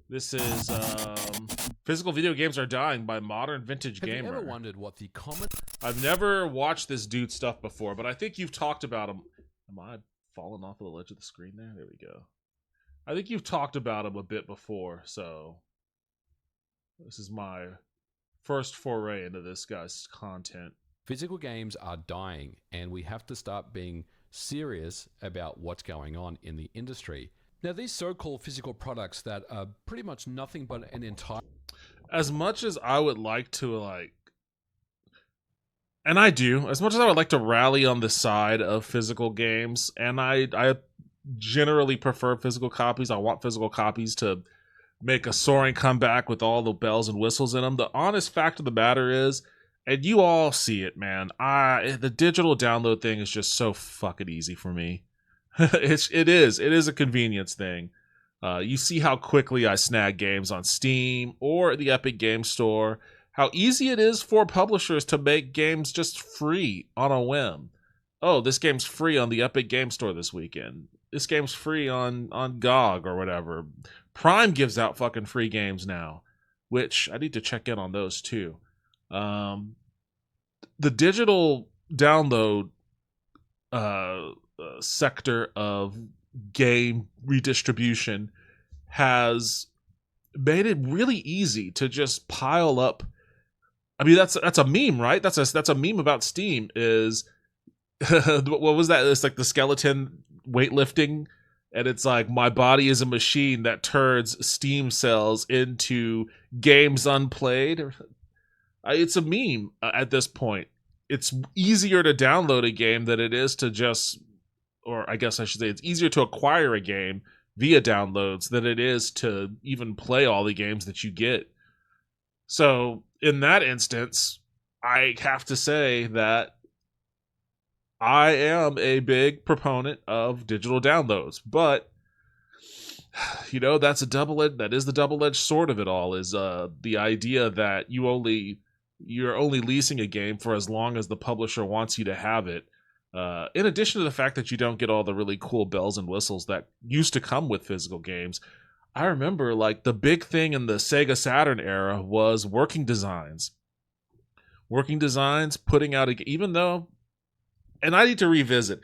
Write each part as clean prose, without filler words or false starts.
This is Physical Video Games Are Dying by Modern Vintage Have you Gamer. ever wondered what the common... I've never watched this dude's stuff before, but I think you've talked about him. Am I falling off of the ledge of the screen there? There we go. I think you've talked about him a bit before, so this is my first foray into this guy's content. Physical games are dying, and we have to start being serious about what's going on in the industry. Now, these so-called physical products that are pretty much nothing but an entire... As much as I would like to, and I do, as much as I would like to rally on the side of physical games, and I generally prefer physical copies. I want physical copies to make a soaring comeback with all the bells and whistles in them. The honest fact of the matter is, and you all see it, man, the digital download thing is just so fucking easy for me. It is a convenience thing. You see how quickly I snag games on Steam or the Epic Game Store. How easy it is for publishers to make games just free on a whim. Oh, this game's free on the Epic Game Store this weekend. This game's free on GOG or whatever. Prime gives out fucking free games now, which I need to check in on those too. The digital download sector of game redistribution has made it really easy to just pile up. I mean, that's a meme, right? That's a meme about Steam. Is what was that? It's like the skeleton weightlifting, and it's like my body is a machine that turns Steam sales into games unplayed. It's a meme at this point. It's easier to download a game than it is to just, or I guess I should say, it's easier to acquire a game via downloads than it is to even play all the games that you get. So in that instance, I have to say that I am a big proponent of digital downloads, but you know, that is the double-edged sword of it all, is the idea that you're only leasing a game for as long as the publisher wants you to have it. In addition to the fact that you don't get all the really cool bells and whistles that used to come with physical games, I remember like the big thing in the Sega Saturn era was working designs. Working designs, putting out even though, and I need to revisit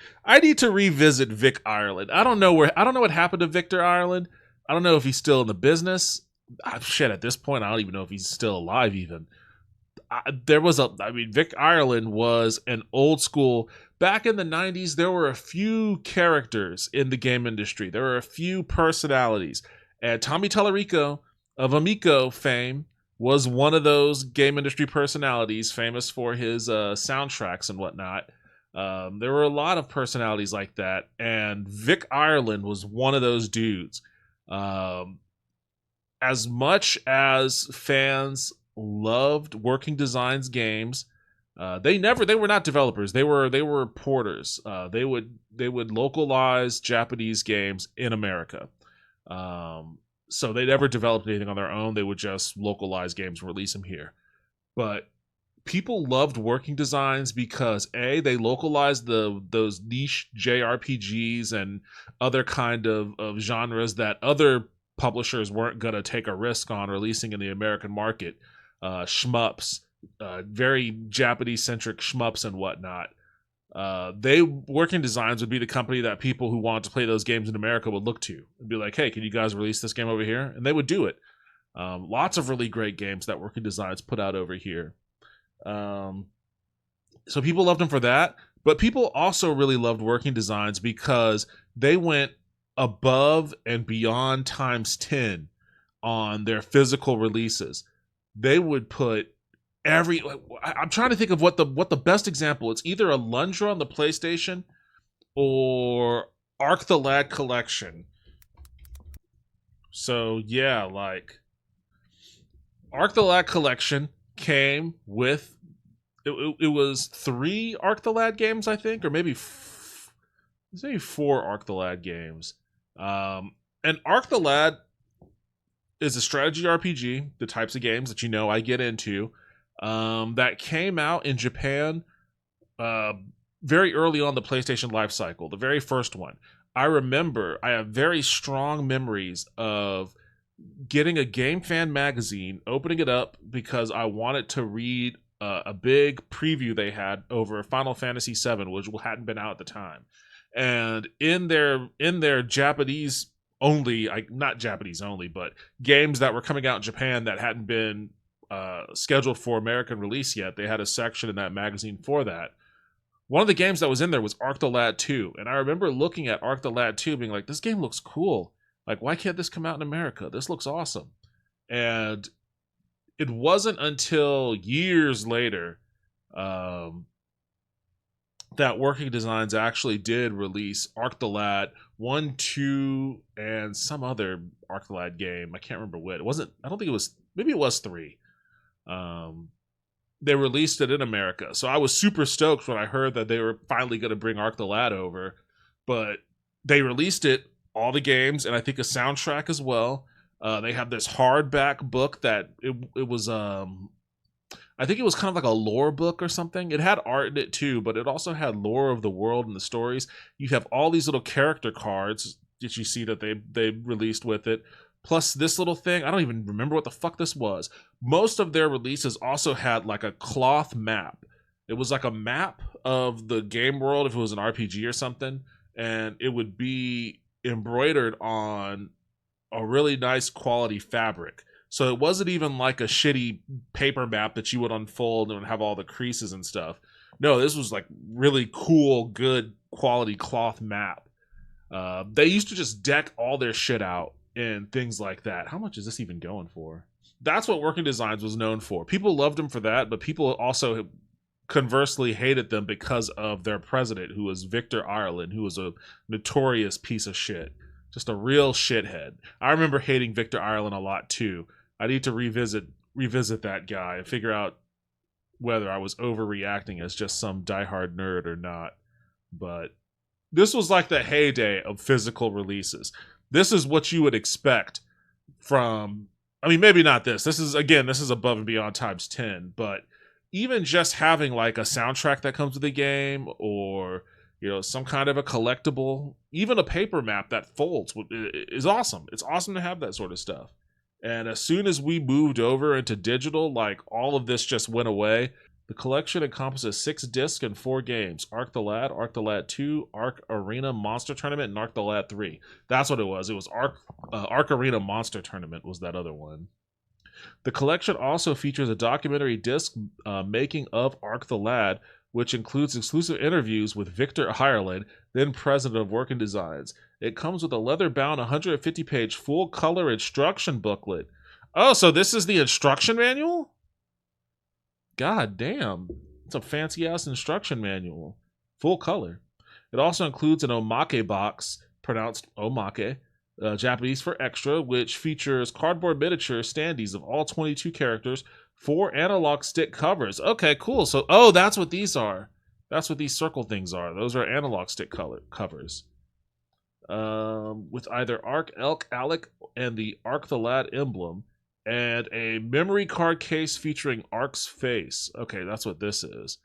Vic Ireland. I don't know what happened to Victor Ireland. I don't know if he's still in the business. Shit, at this point, I don't even know if he's still alive even. Vic Ireland was an old school. Back in the 90s, there were a few characters in the game industry. There were a few personalities. And Tommy Tallarico of Amico fame was one of those game industry personalities, famous for his soundtracks and whatnot. There were a lot of personalities like that, and Vic Ireland was one of those dudes. As much as fans loved Working Designs games, they were not developers. They were porters. They would localize Japanese games in America. So they never developed anything on their own. They would just localize games and release them here. But people loved Working Designs because they localized those niche JRPGs and other kind of genres that other publishers weren't gonna take a risk on releasing in the American market. Shmups, very Japanese centric shmups and whatnot. Working Designs would be the company that people who wanted to play those games in America would look to and be like, hey, can you guys release this game over here? And they would do it. Lots of really great games that Working Designs put out over here. So people loved them for that, but people also really loved Working Designs because they went above and beyond times 10 on their physical releases. They would put I'm trying to think of what the best example. It's either a Lundra on the PlayStation or Arc the Lad Collection. So yeah, like Arc the Lad Collection came with it was 3 Arc the Lad games, I think, or maybe 4 Arc the Lad games. And Arc the Lad is a strategy RPG, the types of games that you know I get into. That came out in Japan very early on the PlayStation life cycle, the very first one. I have very strong memories of getting a Game Fan magazine, opening it up because I wanted to read a big preview they had over Final Fantasy VII, which hadn't been out at the time. And in their Japanese only, not Japanese only, but games that were coming out in Japan that hadn't been scheduled for American release yet, they had a section in that magazine for that. One of the games that was in there was Arc the Lad 2, and I remember looking at Arc the Lad 2 being like, this game looks cool. Like, why can't this come out in America? This looks awesome. And it wasn't until years later that Working Designs actually did release Arc the Lad 1, 2, and some other Arc the Lad game. I can't remember what. It wasn't, I don't think it was, maybe it was 3. They released it in America. So I was super stoked when I heard that they were finally going to bring Arc the Lad over. But they released it, all the games, and I think a soundtrack as well. They have this hardback book that it was I think it was kind of like a lore book or something. It had art in it too, but it also had lore of the world and the stories. You have all these little character cards that you see that they released with it. Plus this little thing, I don't even remember what the fuck this was. Most of their releases also had like a cloth map. It was like a map of the game world if it was an RPG or something, and it would be embroidered on a really nice quality fabric. So it wasn't even like a shitty paper map that you would unfold and have all the creases and stuff. No, this was like really cool, good quality cloth map. They used to just deck all their shit out and things like that. How much is this even going for? That's what Working Designs was known for. People loved them for that, but people also conversely hated them because of their president, who was Victor Ireland, who was a notorious piece of shit. Just a real shithead. I remember hating Victor Ireland a lot too. I need to revisit that guy and figure out whether I was overreacting as just some diehard nerd or not. But this was like the heyday of physical releases. This is what you would expect from, I mean, maybe not this. This is above and beyond times 10, but even just having like a soundtrack that comes with the game, or some kind of a collectible, even a paper map that folds, is awesome. It's awesome to have that sort of stuff. And as soon as we moved over into digital, like all of this just went away. The collection encompasses 6 discs and 4 games: Arc the Lad 2, Arc Arena Monster Tournament, and Arc the Lad 3. That's what it was. It was Arc Arena Monster Tournament was that other one. The collection also features a documentary disc making of Arc the Lad, which includes exclusive interviews with Victor Ireland, then president of Working Designs. It comes with a leather-bound 150-page full-color instruction booklet. Oh, so this is the instruction manual? God damn. It's a fancy-ass instruction manual. Full color. It also includes an omake box, pronounced omake, Japanese for extra, which features cardboard miniature standees of all 22 characters, 4 analog stick covers. Okay, cool. So, that's what these are. That's what these circle things are. Those are analog stick covers. With either Arc Elk Alec and the Arc the Lad emblem, and a memory card case featuring Arc's face. Okay, that's what this is.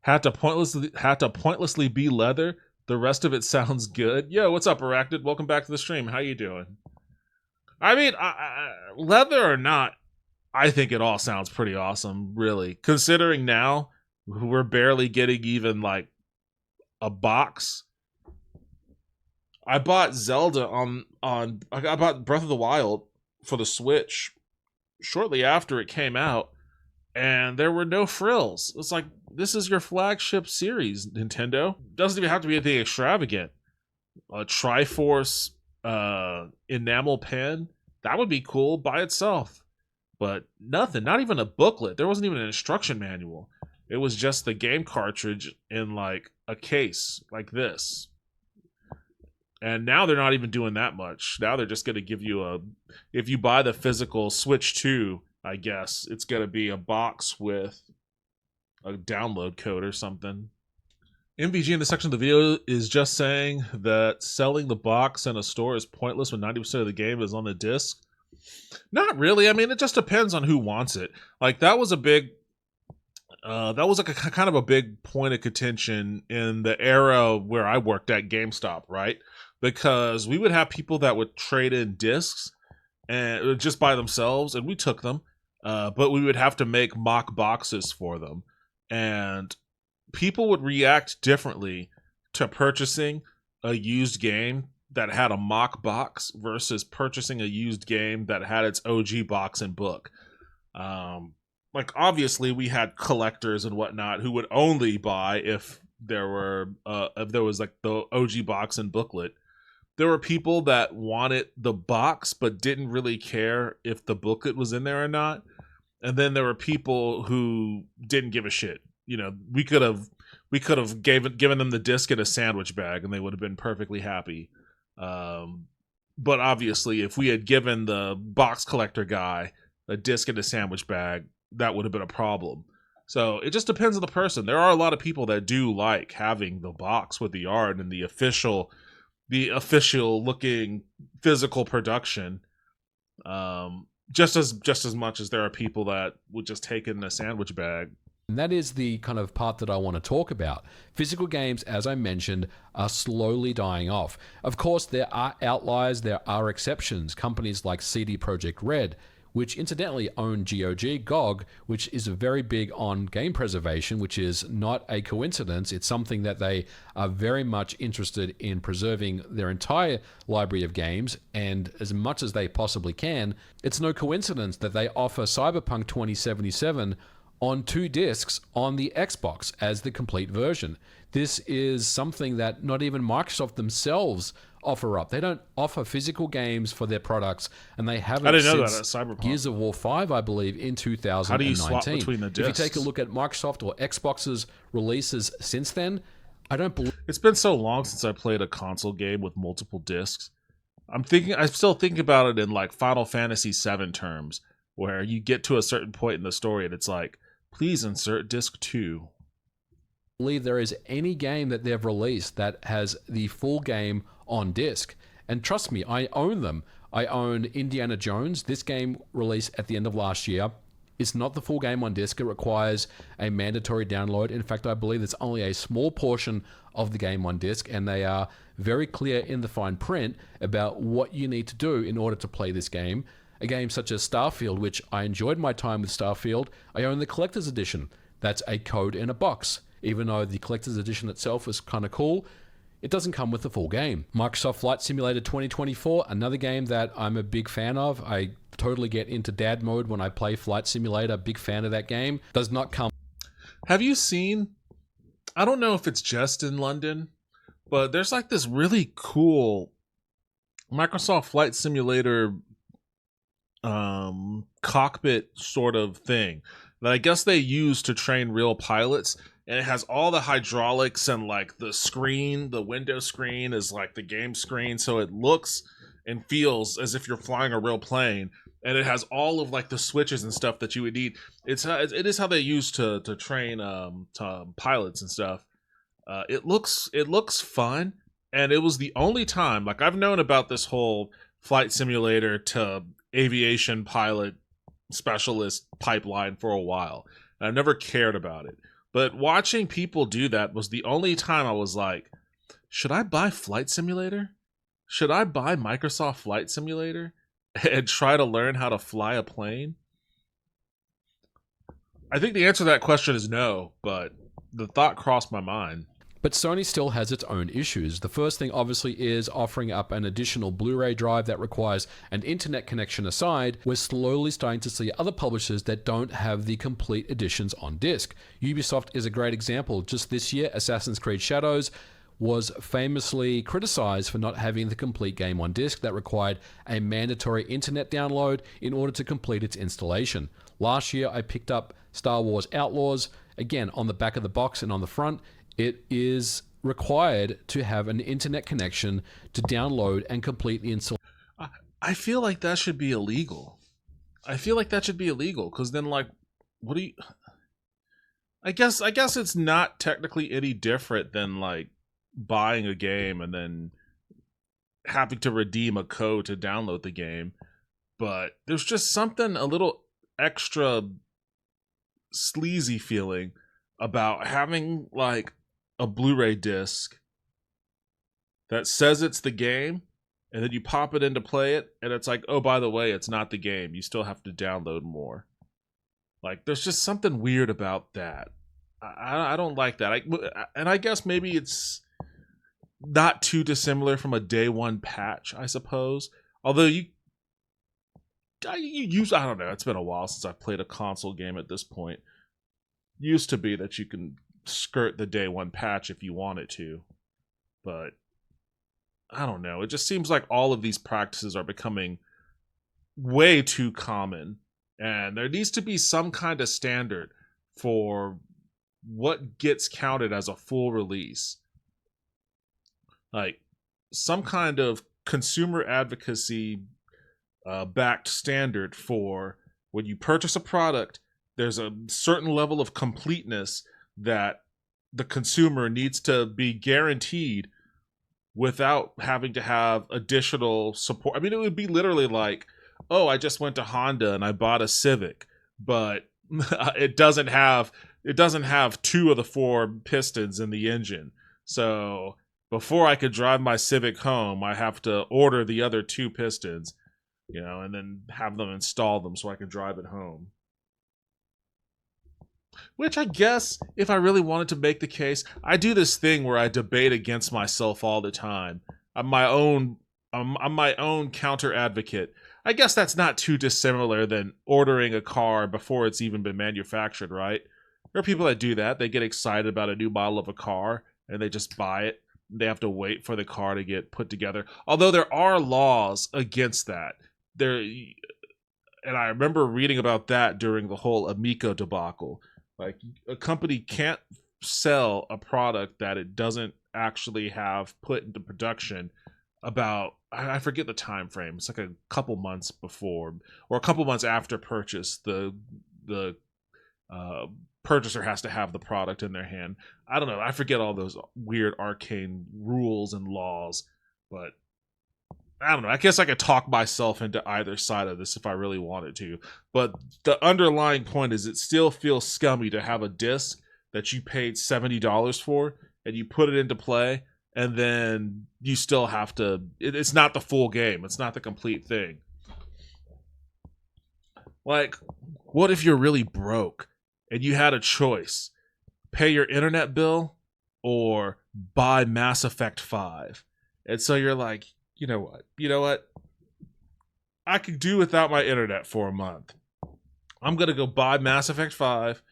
Had to pointlessly be leather. The rest of it sounds good. Yo, what's up, Arachnid? Welcome back to the stream. How you doing? I mean, leather or not, I think it all sounds pretty awesome, really. Considering now we're barely getting even like a box. I bought Zelda I bought Breath of the Wild for the Switch shortly after it came out, and there were no frills. It's like, this is your flagship series, Nintendo. Doesn't even have to be anything extravagant. A Triforce enamel pen, that would be cool by itself. But nothing, not even a booklet. There wasn't even an instruction manual. It was just the game cartridge in like a case like this. And now they're not even doing that much. Now they're just going to give you if you buy the physical Switch 2, I guess, it's going to be a box with a download code or something. MVG in the section of the video is just saying that selling the box in a store is pointless when 90% of the game is on the disc. Not really. I mean, it just depends on who wants it. Like, that was a big... that was like a kind of a big point of contention in the era where I worked at GameStop, right? Because we would have people that would trade in discs, and just by themselves, and we took them, but we would have to make mock boxes for them, and people would react differently to purchasing a used game that had a mock box versus purchasing a used game that had its OG box and book. Like obviously we had collectors and whatnot who would only buy if there was like the OG box and booklet. There were people that wanted the box but didn't really care if the booklet was in there or not. And then there were people who didn't give a shit. You know, we could have given them the disc in a sandwich bag and they would have been perfectly happy. But obviously if we had given the box collector guy a disc in a sandwich bag, that would have been a problem. So it just depends on the person. There are a lot of people that do like having the box with the art and the official looking physical production. Just as much as there are people that would just take it in a sandwich bag. And that is the kind of part that I want to talk about. Physical games, as I mentioned, are slowly dying off. Of course, there are outliers, there are exceptions. Companies like CD Projekt Red, which incidentally own GOG, which is very big on game preservation, which is not a coincidence. It's something that they are very much interested in preserving their entire library of games, and as much as they possibly can. It's no coincidence that they offer Cyberpunk 2077 on 2 discs on the Xbox as the complete version. This is something that not even Microsoft themselves offer up. They don't offer physical games for their products, and they haven't. I didn't know since that at Cyberpunk. Gears of War 5, I believe, in 2019. How do you swap between the discs? If you take a look at Microsoft or Xbox's releases since then, I don't believe. It's been so long since I played a console game with multiple discs. I'm still thinking about it in like Final Fantasy VII terms, where you get to a certain point in the story and it's like, please insert disc 2. Believe there is any game that they've released that has the full game on disc. And trust me, I own them. I own Indiana Jones. This game released at the end of last year. It's not the full game on disc. It requires a mandatory download. In fact, I believe it's only a small portion of the game on disc, and they are very clear in the fine print about what you need to do in order to play this game. A game such as Starfield, which I enjoyed my time with Starfield, I own the Collector's Edition. That's a code in a box. Even though the Collector's Edition itself is kind of cool, it doesn't come with the full game. Microsoft Flight Simulator 2024, another game that I'm a big fan of. I totally get into dad mode when I play Flight Simulator. Big fan of that game. Does not come. Have you seen, I don't know if it's just in London, but there's like this really cool Microsoft Flight Simulator cockpit sort of thing that I guess they use to train real pilots, and it has all the hydraulics and like the window screen is like the game screen, so it looks and feels as if you're flying a real plane, and it has all of like the switches and stuff that you would need. It is how they use to train to pilots and stuff. It looks fun, and it was the only time, like, I've known about this whole flight simulator to aviation pilot specialist pipeline for a while, and I've never cared about it. But watching people do that was the only time I was like, should I buy Flight Simulator? Should I buy Microsoft Flight Simulator and try to learn how to fly a plane? I think the answer to that question is no, but the thought crossed my mind. But Sony still has its own issues. The first thing, obviously, is offering up an additional Blu-ray drive that requires an internet connection aside. We're slowly starting to see other publishers that don't have the complete editions on disc. Ubisoft is a great example. Just this year, Assassin's Creed Shadows was famously criticized for not having the complete game on disc that required a mandatory internet download in order to complete its installation. Last year, I picked up Star Wars Outlaws. Again, on the back of the box and on the front, it is required to have an internet connection to download and complete the installation. I feel like that should be illegal. Because then, like, what do you... I guess it's not technically any different than, like, buying a game and then having to redeem a code to download the game. But there's just something a little extra sleazy feeling about having, like, a Blu-ray disc that says it's the game, and then you pop it in to play it, and it's like, oh, by the way, it's not the game. You still have to download more. Like, there's just something weird about that. I don't like that. And I guess maybe it's not too dissimilar from a day one patch, I suppose. Although you use, I don't know, it's been a while since I've played a console game at this point. Used to be that you can skirt the day one patch if you wanted to. But I don't know. It just seems like all of these practices are becoming way too common. And there needs to be some kind of standard for what gets counted as a full release. Like some kind of consumer advocacy backed standard for when you purchase a product, there's a certain level of completeness that the consumer needs to be guaranteed without having to have additional support. I mean, it would be literally like, oh, I just went to Honda and I bought a Civic, but it doesn't have 2 of the 4 pistons in the engine. So before I could drive my Civic home, I have to order the other 2 pistons, and then have them install them so I can drive it home. Which I guess, if I really wanted to make the case, I do this thing where I debate against myself all the time. I'm my own counter advocate. I guess that's not too dissimilar than ordering a car before it's even been manufactured, right? There are people that do that. They get excited about a new model of a car and they just buy it. They have to wait for the car to get put together. Although there are laws against that. And I remember reading about that during the whole Amico debacle. Like, a company can't sell a product that it doesn't actually have put into production about, I forget the time frame. It's like a couple months before or a couple months after purchase. The purchaser has to have the product in their hand. I don't know. I forget all those weird arcane rules and laws, but I don't know. I guess I could talk myself into either side of this if I really wanted to. But the underlying point is it still feels scummy to have a disc that you paid $70 for and you put it into play and then you still have to... It's not the full game. It's not the complete thing. Like, what if you're really broke and you had a choice? Pay your internet bill or buy Mass Effect 5? And so you're like, you know what? I could do without my internet for a month. I'm going to go buy Mass Effect 5.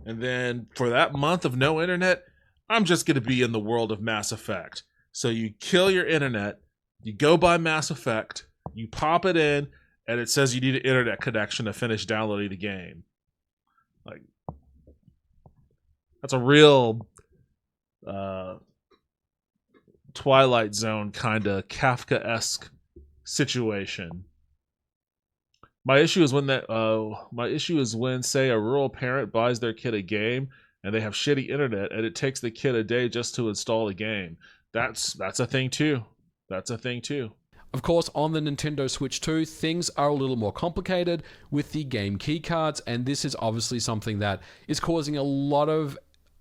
And then for that month of no internet, I'm just going to be in the world of Mass Effect. So you kill your internet, you go buy Mass Effect, you pop it in, and it says you need an internet connection to finish downloading the game. Like, that's a real Twilight Zone kind of Kafka-esque situation. My issue is when say a rural parent buys their kid a game and they have shitty internet and it takes the kid a day just to install the game. That's a thing too. That's a thing too. Of course, on the Nintendo Switch 2, things are a little more complicated with the game keycards, and this is obviously something that is causing a lot of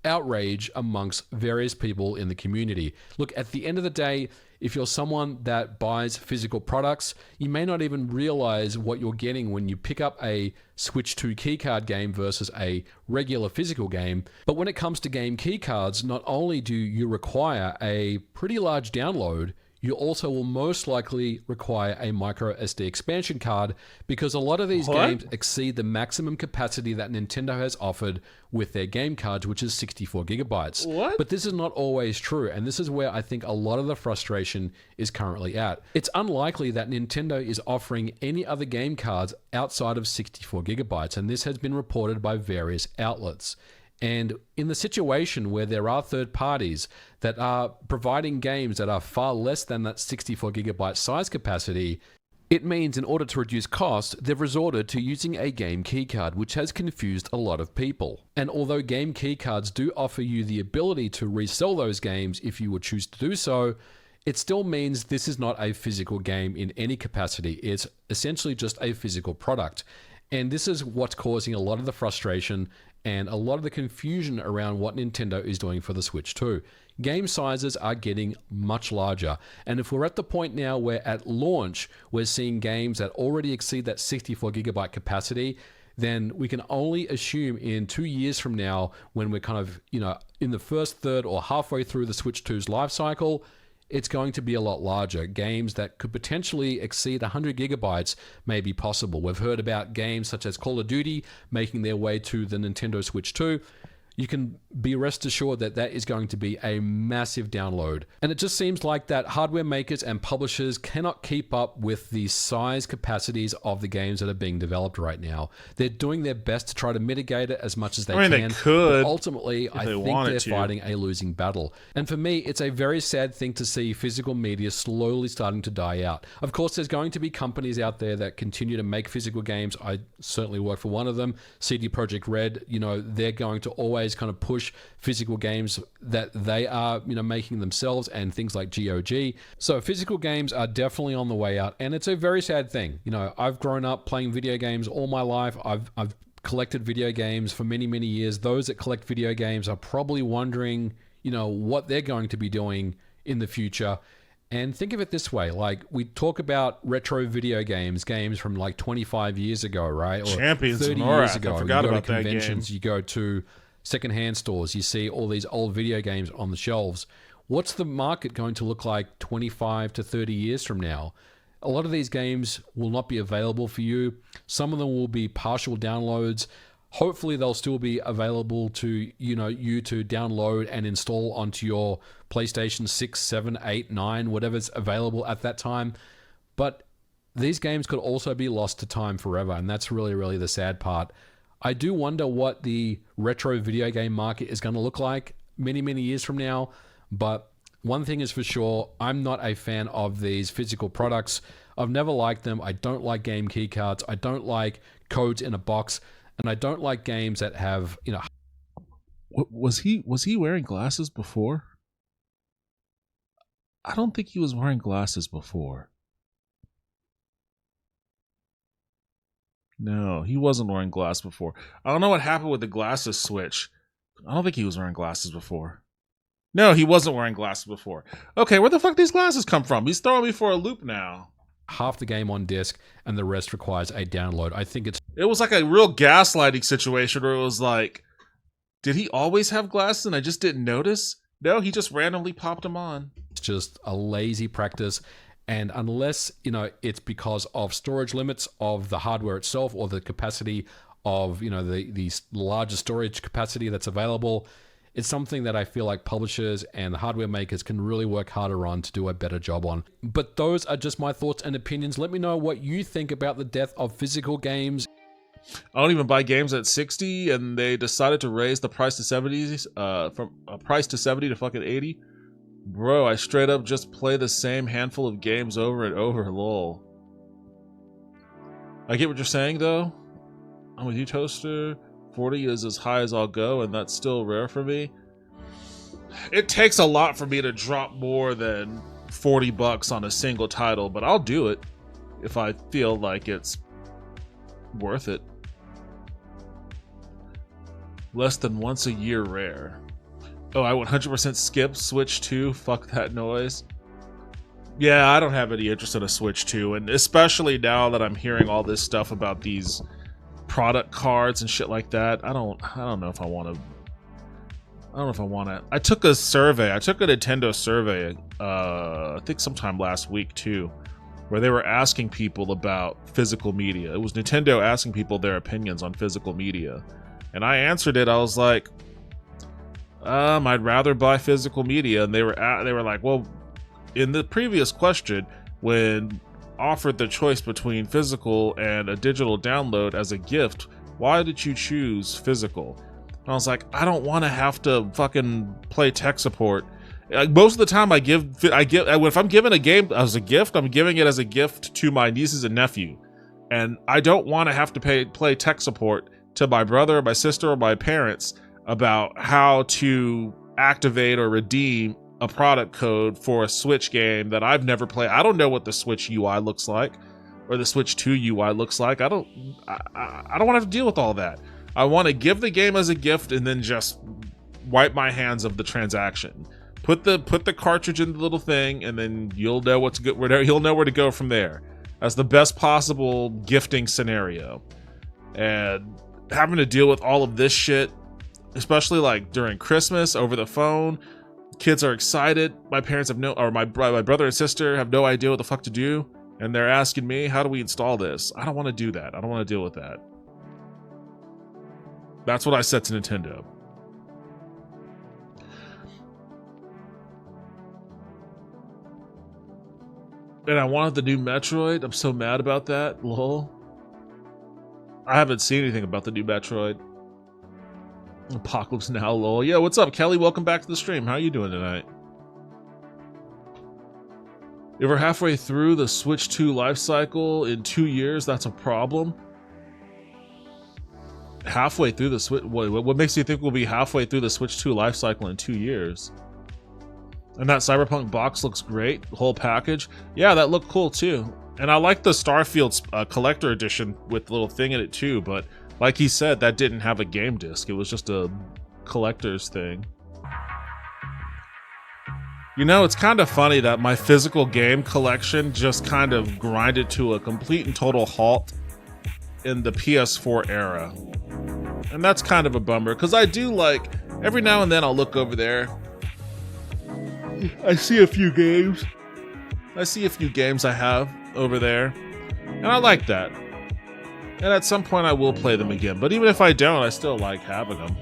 outrage amongst various people in the community. Look, at the end of the day, if you're someone that buys physical products, you may not even realize what you're getting when you pick up a Switch 2 keycard game versus a regular physical game. But when it comes to game keycards, not only do you require a pretty large download, you also will most likely require a micro SD expansion card because a lot of these games exceed the maximum capacity that Nintendo has offered with their game cards, which is 64 gigabytes. But this is not always true, and this is where I think a lot of the frustration is currently at. It's unlikely that Nintendo is offering any other game cards outside of 64 gigabytes, and this has been reported by various outlets. And in the situation where there are third parties that are providing games that are far less than that 64 gigabyte size capacity, it means in order to reduce cost, they've resorted to using a game keycard, which has confused a lot of people. And although game keycards do offer you the ability to resell those games if you would choose to do so, it still means this is not a physical game in any capacity. It's essentially just a physical product. And this is what's causing a lot of the frustration and a lot of the confusion around what Nintendo is doing for the Switch 2. Game sizes are getting much larger. And if we're at the point now where at launch, we're seeing games that already exceed that 64 gigabyte capacity, then we can only assume in 2 years from now, when we're kind of, in the first third or halfway through the Switch 2's life cycle, it's going to be a lot larger. Games that could potentially exceed 100 gigabytes may be possible. We've heard about games such as Call of Duty making their way to the Nintendo Switch 2. You can be rest assured that that is going to be a massive download. And it just seems like that hardware makers and publishers cannot keep up with the size capacities of the games that are being developed right now. They're doing their best to try to mitigate it as much as they can. They could. But ultimately, I think they're fighting a losing battle. And for me, it's a very sad thing to see physical media slowly starting to die out. Of course, there's going to be companies out there that continue to make physical games. I certainly work for one of them, CD Projekt Red. They're going to always kind of push physical games that they are making themselves, and things like GOG. So physical games are definitely on the way out, and it's a very sad thing. I've grown up playing video games all my life. I've collected video games for many years. Those that collect video games are probably wondering what they're going to be doing in the future. And think of it this way, like we talk about retro video games from like 25 years ago, right? Or Champions 30 Norath. years ago. I forgot you go about to that conventions, game. you go to secondhand stores, you see all these old video games on the shelves. What's the market going to look like 25 to 30 years from now? A lot of these games will not be available for you. Some of them will be partial downloads. Hopefully they'll still be available to you to download and install onto your PlayStation 6, 7, 8, 9, whatever's available at that time. But these games could also be lost to time forever, and that's really the sad part. I do wonder what the retro video game market is going to look like many years from now, but one thing is for sure, I'm not a fan of these physical products. I've never liked them. I don't like game keycards. I don't like codes in a box, and I don't like games that have, Was he wearing glasses before? I don't think he was wearing glasses before. No, he wasn't wearing glasses before. I don't know what happened with the glasses switch. I don't think he was wearing glasses before. No, he wasn't wearing glasses before. Okay, where the fuck these glasses come from? He's throwing me for a loop now. Half the game on disc and the rest requires a download. I think it was like a real gaslighting situation where it was like, did he always have glasses and I just didn't notice? No, he just randomly popped them on. It's just a lazy practice. And unless, it's because of storage limits of the hardware itself or the capacity of, the larger storage capacity that's available, it's something that I feel like publishers and the hardware makers can really work harder on to do a better job on. But those are just my thoughts and opinions. Let me know what you think about the death of physical games. I don't even buy games at 60, and they decided to raise the price to 70, from a price to 70 to fucking 80. Bro, I straight up just play the same handful of games over and over, lol. I get what you're saying, though. I'm with you, Toaster. 40 is as high as I'll go, and that's still rare for me. It takes a lot for me to drop more than $40 on a single title, but I'll do it if I feel like it's worth it. Less than once a year rare. Oh, I 100% skip Switch 2. Fuck that noise. Yeah, I don't have any interest in a Switch 2, and especially now that I'm hearing all this stuff about these product cards and shit like that. I don't know if I want to. I took a survey. I took a Nintendo survey. I think sometime last week too, where they were asking people about physical media. It was Nintendo asking people their opinions on physical media, and I answered it. I was like, I'd rather buy physical media, and they were like, well, in the previous question, when offered the choice between physical and a digital download as a gift, why did you choose physical? And I was like, I don't want to have to fucking play tech support. Like, most of the time if I'm giving a game as a gift, I'm giving it as a gift to my nieces and nephew, and I don't want to have to play tech support to my brother, my sister, or my parents about how to activate or redeem a product code for a Switch game that I've never played. I don't know what the Switch UI looks like. or the Switch 2 UI looks like. I don't want to have to deal with all that. I want to give the game as a gift and then just wipe my hands of the transaction. Put the cartridge in the little thing, and then you'll know what's good. He'll know where to go from there. That's the best possible gifting scenario. And having to deal with all of this shit, especially like during Christmas over the phone, kids are excited. My parents have my brother and sister have no idea what the fuck to do, and they're asking me, how do we install this? I don't want to do that. I don't want to deal with that. That's what I said to Nintendo. And I wanted the new Metroid. I'm so mad about that. Lol. I haven't seen anything about the new Metroid. Apocalypse Now, lol. Yeah, what's up, Kelly? Welcome back to the stream. How you doing tonight? If we're halfway through the Switch 2 life cycle in 2 years, that's a problem. Halfway through the Switch? What makes you think we'll be halfway through the Switch 2 life cycle in 2 years? And that Cyberpunk box looks great. The whole package. Yeah, that looked cool too. And I like the Starfield collector edition with the little thing in it too, but like he said, that didn't have a game disc. It was just a collector's thing. You know, it's kind of funny that my physical game collection just kind of grinded to a complete and total halt in the PS4 era. And that's kind of a bummer, because I do like, every now and then I'll look over there. I see a few games. I have over there. And I like that. And at some point I will play them again. But even if I don't, I still like having them.